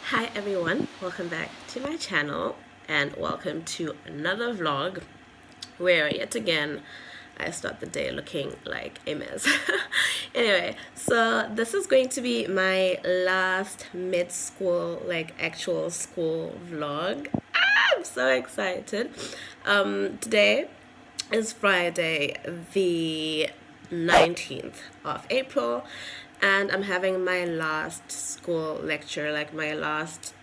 Hi everyone, welcome back to my channel and welcome to another vlog where yet again I start the day looking like a mess. Anyway, so this is going to be my last mid-school, like actual school vlog. I'm so excited. Today is Friday the 19th of April, and I'm having my last school lecture, like my last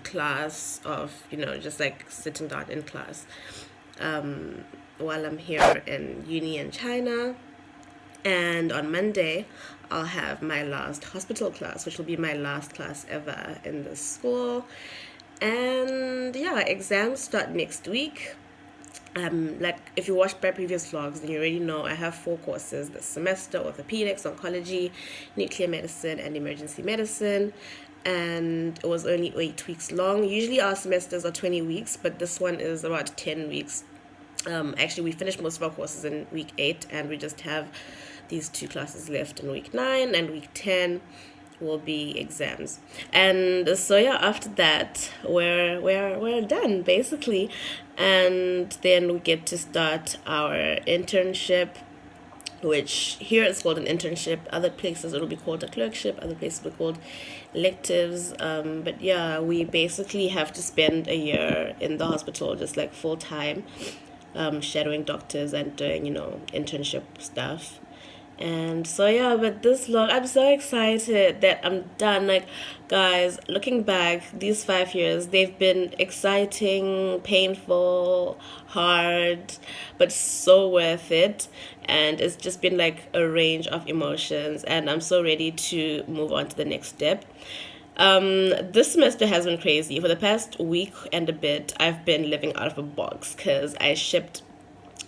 class of, just like sitting down in class while I'm here in uni in China. And on Monday, I'll have my last hospital class, which will be my last class ever in the school. And yeah, exams start next week. Like if you watched my previous vlogs, then you already know I have 4 courses this semester: orthopedics, oncology, nuclear medicine, and emergency medicine. And it was only 8 weeks long. Usually our semesters are 20 weeks, but this one is about 10 weeks. Actually, we finished most of our courses in week 8, and we just have these 2 classes left in week 9, and week 10 will be exams. And so yeah, after that we're done basically, and then we get to start our internship, which here it's called an internship. Other places it'll be called a clerkship, other places will be called electives. But yeah, we basically have to spend a year in the hospital, just like full time, shadowing doctors and doing internship stuff. And so yeah, but this vlog, I'm so excited that I'm done. Like, guys, looking back, these 5 years, they've been exciting, painful, hard, but so worth it. And it's just been like a range of emotions, and I'm so ready to move on to the next step. This semester has been crazy. For the past week and a bit, I've been living out of a box because I shipped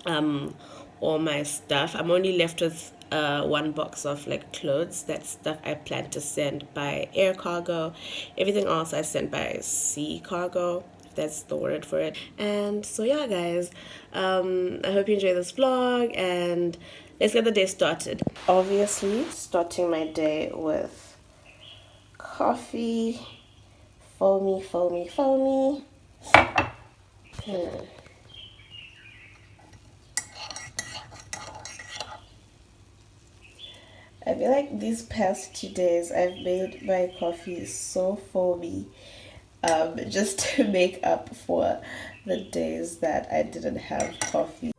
all my stuff. I'm only left with 1 box of like clothes. That's stuff I plan to send by air cargo. Everything else I sent by sea cargo, if that's the word for it. And so yeah, guys, I hope you enjoy this vlog, and let's get the day started. Obviously, starting my day with coffee, foamy. I feel like these past 2 days I've made my coffee so foamy, just to make up for the days that I didn't have coffee.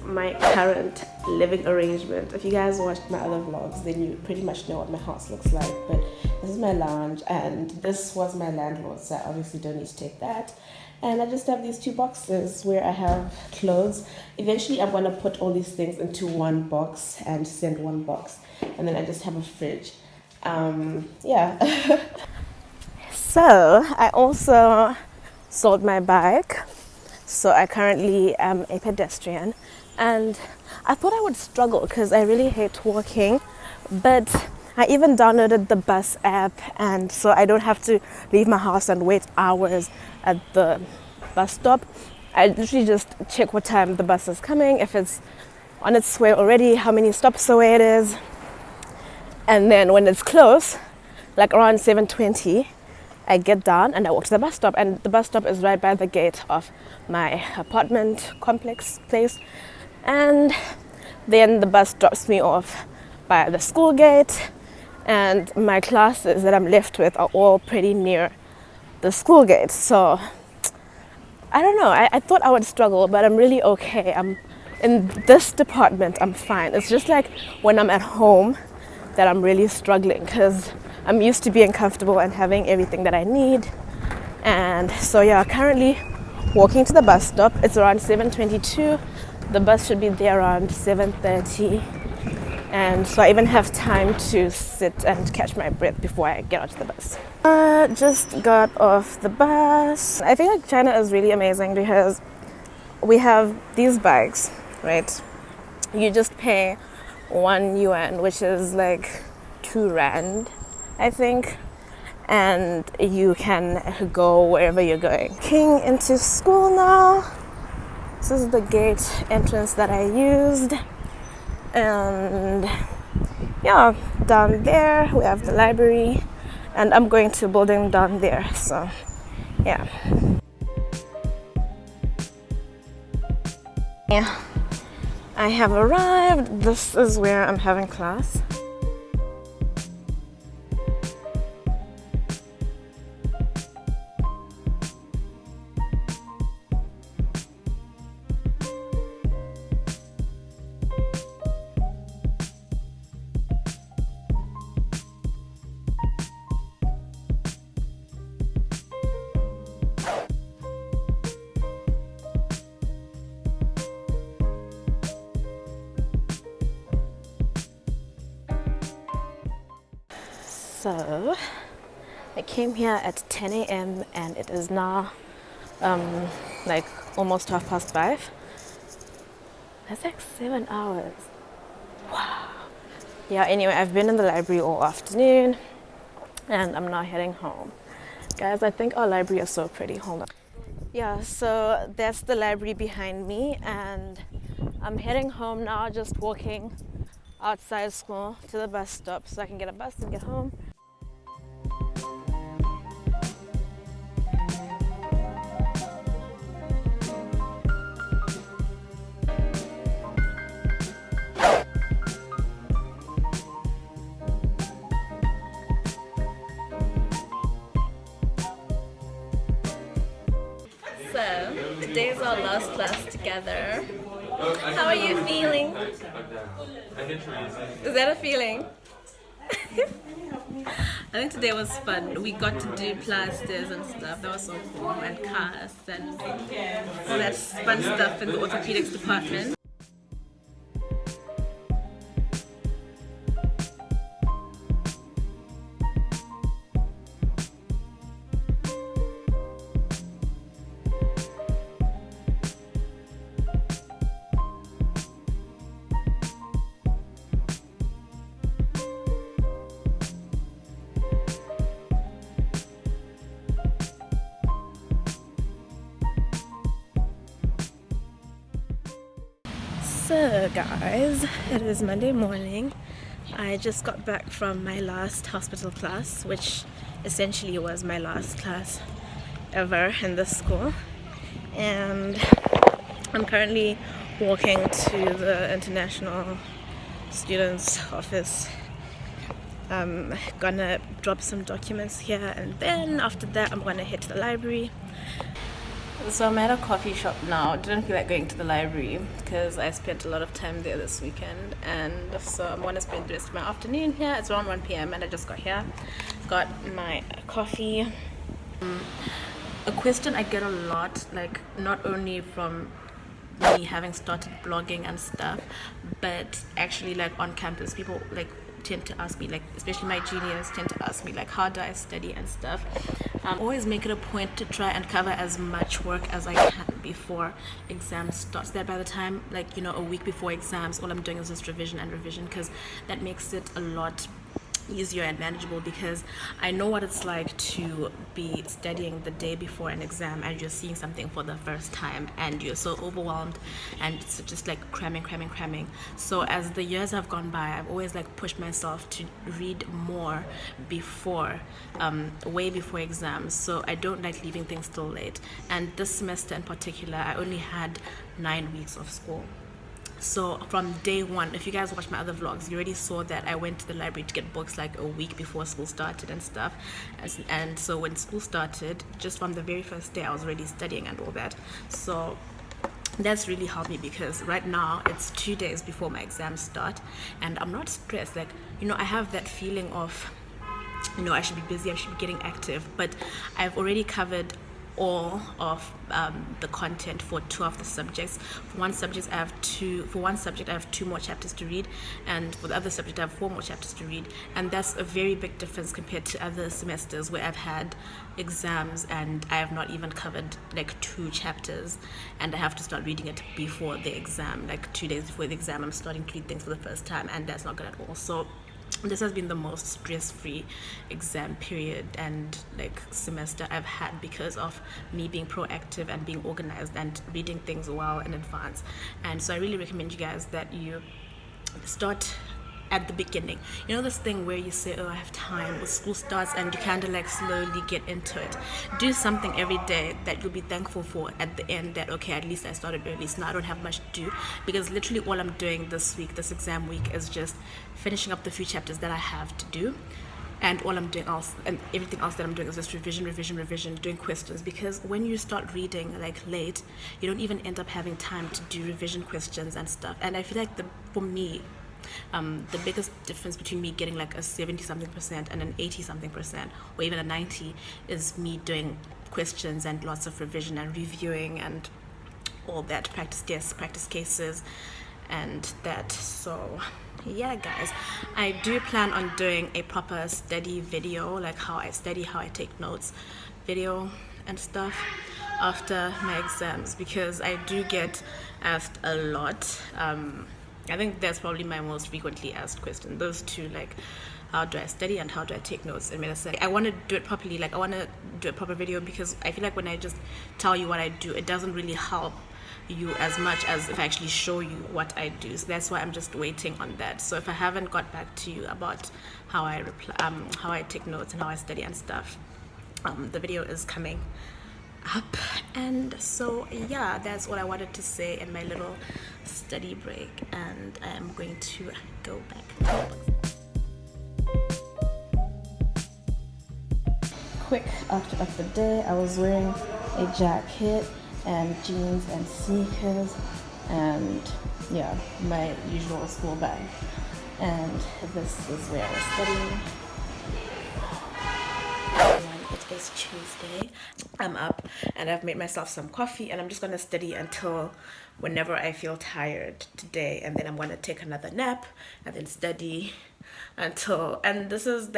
My current living arrangement. If you guys watched my other vlogs, then you pretty much know what my house looks like. But this is my lounge, and this was my landlord, so I obviously don't need to take that. And I just have these 2 boxes where I have clothes. Eventually I'm going to put all these things into 1 box and send 1 box, and then I just have a fridge. Yeah. So I also sold my bike, so I currently am a pedestrian, and I thought I would struggle because I really hate walking, but I even downloaded the bus app, and so I don't have to leave my house and wait hours at the bus stop. I literally just check what time the bus is coming, if it's on its way already, how many stops away it is, and then when it's close, like around 7:20, I get down and I walk to the bus stop, and the bus stop is right by the gate of my apartment complex place. And then the bus drops me off by the school gate, and my classes that I'm left with are all pretty near the school gate. So I don't know, I thought I would struggle, but I'm really okay. I'm in this department, I'm fine. It's just like when I'm at home that I'm really struggling, because I'm used to being comfortable and having everything that I need. And so yeah, currently walking to the bus stop. It's around 7:22. The bus should be there around 7:30, and so I even have time to sit and catch my breath before I get onto the bus. Just got off the bus. I think like China is really amazing because we have these bikes, right? You just pay 1 yuan, which is like 2 rand, I think, and you can go wherever you're going. Walking into school now. This is the gate entrance that I used, and yeah, Down there we have the library, and I'm going to a building down there, so yeah. Yeah, I have arrived. This is where I'm having class. So I came here at 10 a.m. and it is now like almost 5:30. That's like 7 hours. Wow. Yeah, anyway, I've been in the library all afternoon and I'm now heading home. Guys, I think our library is so pretty. Hold on. Yeah, so that's the library behind me, and I'm heading home now, just walking outside school to the bus stop so I can get a bus and get home. So, today is our last class together. How are you feeling? Is that a feeling? I think today was fun. We got to do plasters and stuff. That was so cool. And casts and all that fun stuff in the orthopedics department. So guys, it is Monday morning. I just got back from my last hospital class, which essentially was my last class ever in this school, and I'm currently walking to the international students office. I'm gonna drop some documents here, and then after that I'm gonna head to the library. So I'm at a coffee shop now. Didn't feel like going to the library because I spent a lot of time there this weekend, and so I'm going to spend the rest of my afternoon here. It's around 1 p.m. and I just got here. Got my coffee. A question I get a lot, like not only from me having started blogging and stuff, but actually like on campus, people like tend to ask me, like especially my juniors tend to ask me like, how do I study and stuff. Always make it a point to try and cover as much work as I can before exams starts, that by the time, like, you know, a week before exams, all I'm doing is just revision and revision, because that makes it a lot easier and manageable, because I know what it's like to be studying the day before an exam and you're seeing something for the first time and you're so overwhelmed and it's just like cramming. So as the years have gone by, I've always like pushed myself to read more before way before exams, so I don't like leaving things till late. And this semester in particular, I only had 9 weeks of school. So from day one, if you guys watch my other vlogs, you already saw that I went to the library to get books like a week before school started and stuff. And so when school started, just from the very first day, I was already studying and all that. So that's really helped me, because right now it's 2 days before my exams start and I'm not stressed. Like, you know, I have that feeling of, you know, I should be busy, I should be getting active, but I've already covered all of the content for 2 of the subjects. For one subject I have 2 more chapters to read, and for the other subject I have 4 more chapters to read. And that's a very big difference compared to other semesters where I've had exams and I have not even covered like 2 chapters and I have to start reading it before the exam. Like 2 days before the exam, I'm starting to read things for the first time, and that's not good at all. So this has been the most stress-free exam period and like semester I've had, because of me being proactive and being organized and reading things well in advance. And so I really recommend you guys that you start at the beginning. You know this thing where you say, oh, I have time, or school starts, and you kind of like slowly get into it. Do something every day that you'll be thankful for at the end, that okay, at least I started early, so now I don't have much to do. Because literally all I'm doing this week, this exam week, is just finishing up the few chapters that I have to do. And all I'm doing else, and everything else that I'm doing, is just revision, doing questions. Because when you start reading like late, you don't even end up having time to do revision questions and stuff. And I feel like for me, the biggest difference between me getting like a 70-something% and an 80-something%, or even a 90, is me doing questions and lots of revision and reviewing and all that, practice tests, practice cases, and that. So yeah, guys, I do plan on doing a proper study video, like how I study, how I take notes video and stuff after my exams, because I do get asked a lot. I think that's probably my most frequently asked question, those two, like how do I study and how do I take notes in medicine. I want to do it properly, like I want to do a proper video, because I feel like when I just tell you what I do, it doesn't really help you as much as if I actually show you what I do. So that's why I'm just waiting on that. So if I haven't got back to you about how I take notes and how I study and stuff, the video is coming up. And so yeah, that's what I wanted to say in my little study break, and I am going to go back to the books. Quick outfit of the day. I was wearing a jacket and jeans and sneakers, and yeah, my usual school bag. And this is where I was studying. It is Tuesday. I'm up and I've made myself some coffee, and I'm just gonna study until whenever I feel tired today, and then I'm gonna take another nap and then study until, and this is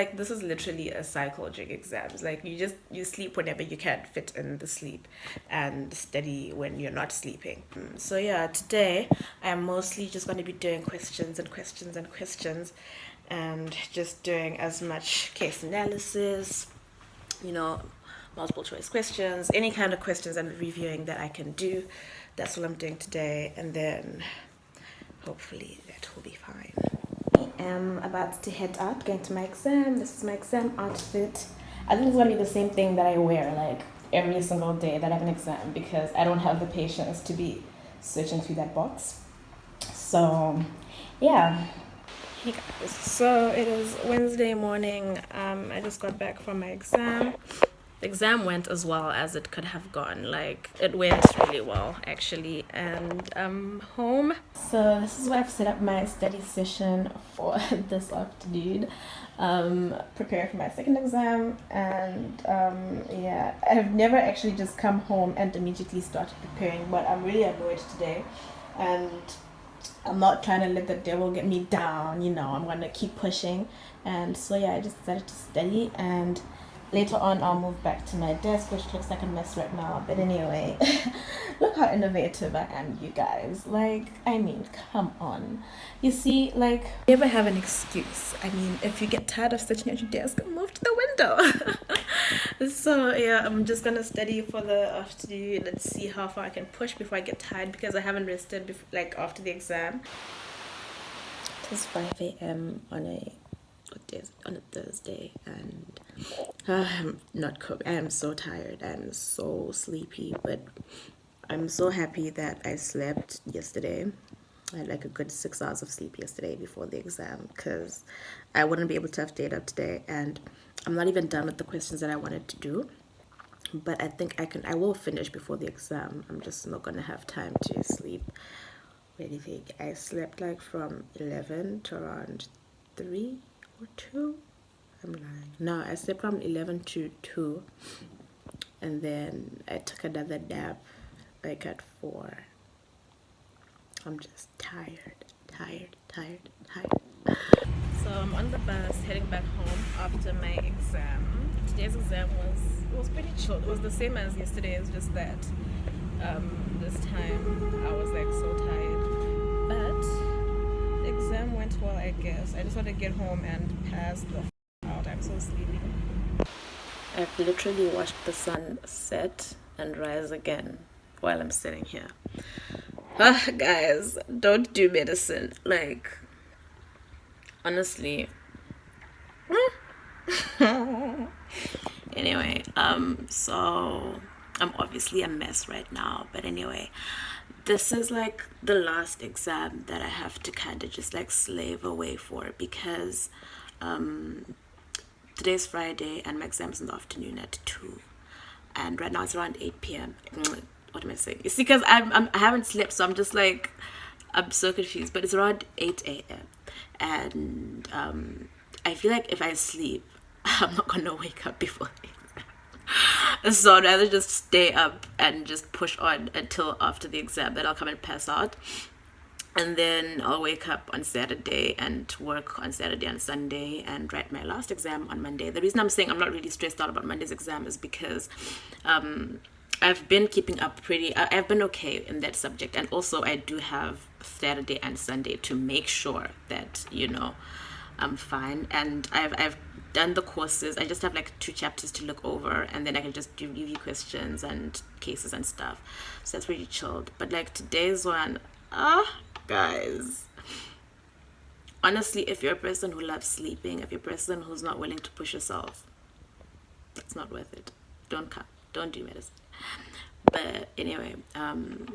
literally a cycle during exams. Like you sleep whenever you can fit in the sleep, and study when you're not sleeping. So yeah, today I'm mostly just going to be doing questions and just doing as much case analysis, multiple choice questions, any kind of questions and reviewing that I can do. That's what I'm doing today, and then hopefully that will be fine. I am about to head out, going to my exam. This is my exam outfit. I think it's going to be the same thing that I wear like every single day that I have an exam, because I don't have the patience to be searching through that box. So yeah. Hey guys, so it is Wednesday morning. I just got back from my exam. The exam went as well as it could have gone. Like, it went really well actually, and I'm home. So this is where I've set up my study session for this afternoon, preparing for my second exam. And yeah, I've never actually just come home and immediately started preparing, but I'm really annoyed today, and I'm not trying to let the devil get me down, I'm going to keep pushing. And so yeah, I just decided to study, and later on I'll move back to my desk, which looks like a mess right now. But anyway, look how innovative I am, you guys. Like, I mean, come on. You see, like, you ever have an excuse? I mean, if you get tired of sitting at your desk, move to the window. So yeah, I'm just gonna study for the afternoon. Let's see how far I can push before I get tired, because I haven't rested after the exam. It is 5 a.m. on a Thursday, and I'm not cooking. I am so tired. I am so sleepy, but I'm so happy that I slept yesterday. I had like a good 6 hours of sleep yesterday before the exam, because I wouldn't be able to have stayed up today, and I'm not even done with the questions that I wanted to do, but I think I will finish before the exam. I'm just not gonna have time to sleep or anything. I slept like from 11 to around 3 or 2. I'm lying. No, I slept from 11 to 2, and then I took another nap like at 4. I'm just tired. So I'm on the bus heading back home after my exam. Today's exam was pretty chill. It was the same as yesterday's, just that this time I was like so tired. But the exam went well, I guess. I just want to get home and pass the out. I'm so sleepy. I've literally watched the sun set and rise again while I'm sitting here. Guys, don't do medicine. Like, honestly. Anyway, so I'm obviously a mess right now, but anyway, this is like the last exam that I have to kind of just like slave away for, because today's Friday and my exam is in the afternoon at 2, and right now it's around 8 p.m. What am I saying? You see, because I haven't slept, so I'm just like, I'm so confused, but it's around 8 a.m. and I feel like if I sleep, I'm not gonna wake up before the exam. So I'd rather just stay up and just push on until after the exam. Then I'll come and pass out, and then I'll wake up on Saturday and work on Saturday and Sunday and write my last exam on Monday. The reason I'm saying I'm not really stressed out about Monday's exam is because I've been keeping up I've been okay in that subject, and also I do have Saturday and Sunday to make sure that, you know, I'm fine. And I've done the courses. I just have like 2 chapters to look over, and then I can just do review questions and cases and stuff. So that's really chilled. But like today's one, guys, honestly, if you're a person who loves sleeping, if you're a person who's not willing to push yourself, it's not worth it. Don't come. Don't do medicine. But anyway,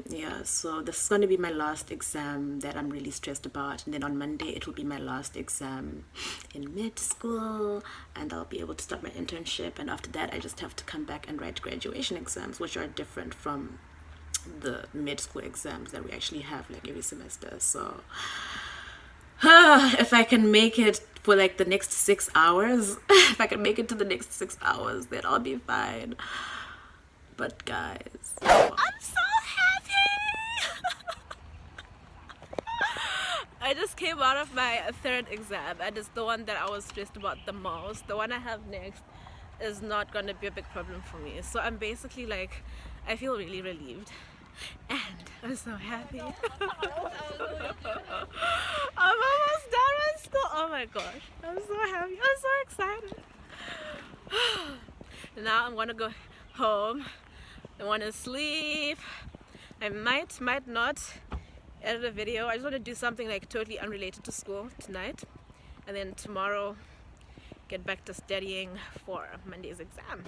yeah, so this is going to be my last exam that I'm really stressed about, and then on Monday it will be my last exam in med school, and I'll be able to start my internship. And after that I just have to come back and write graduation exams, which are different from the med school exams that we actually have like every semester. So if I can make it for like the next 6 hours, if I can make it to the next 6 hours, then I'll be fine. But guys, I'm so happy. I just came out of my 3rd exam, and it's the one that I was stressed about the most. The one I have next is not going to be a big problem for me. So I'm basically like, I feel really relieved, and I'm so happy. I'm almost done with school. Oh my gosh, I'm so happy. I'm so excited. Now I'm gonna go home. I want to sleep. I might not edit a video. I just want to do something like totally unrelated to school tonight, and then tomorrow get back to studying for Monday's exam.